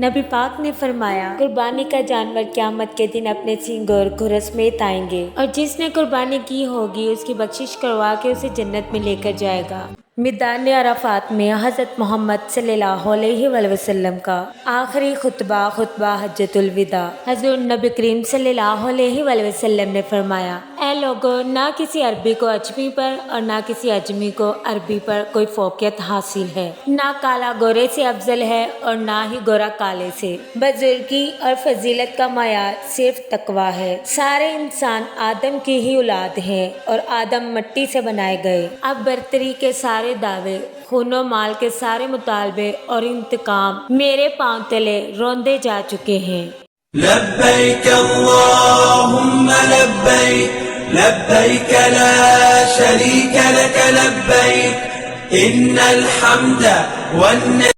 نبی پاک نے فرمایا قربانی کا جانور قیامت کے دن اپنے سینگ اور کھر سمیت آئیں گے، اور جس نے قربانی کی ہوگی اس کی بخشش کروا کے اسے جنت میں لے کر جائے گا۔ میدان عرفات میں حضرت محمد صلی اللہ علیہ وآلہ وسلم کا آخری خطبہ حجۃ الوداع۔ حضور نبی کریم صلی اللہ علیہ وآلہ وسلم نے فرمایا، اے لوگو، نہ کسی عربی کو اجمی پر اور نہ کسی اجمی کو عربی پر کوئی فوقیت حاصل ہے، نہ کالا گورے سے افضل ہے اور نہ ہی گورا کالے سے۔ بزرگی اور فضیلت کا معیار صرف تقویٰ ہے۔ سارے انسان آدم کی ہی اولاد ہیں اور آدم مٹی سے بنائے گئے۔ اب برتری کے سارے دعوے، خون و مال کے سارے مطالبے اور انتقام میرے پاؤں تلے روندے جا چکے ہیں۔ لبیک اللہم لبیک لبیک لا شریک لک لبیک ان الحمد والنعمة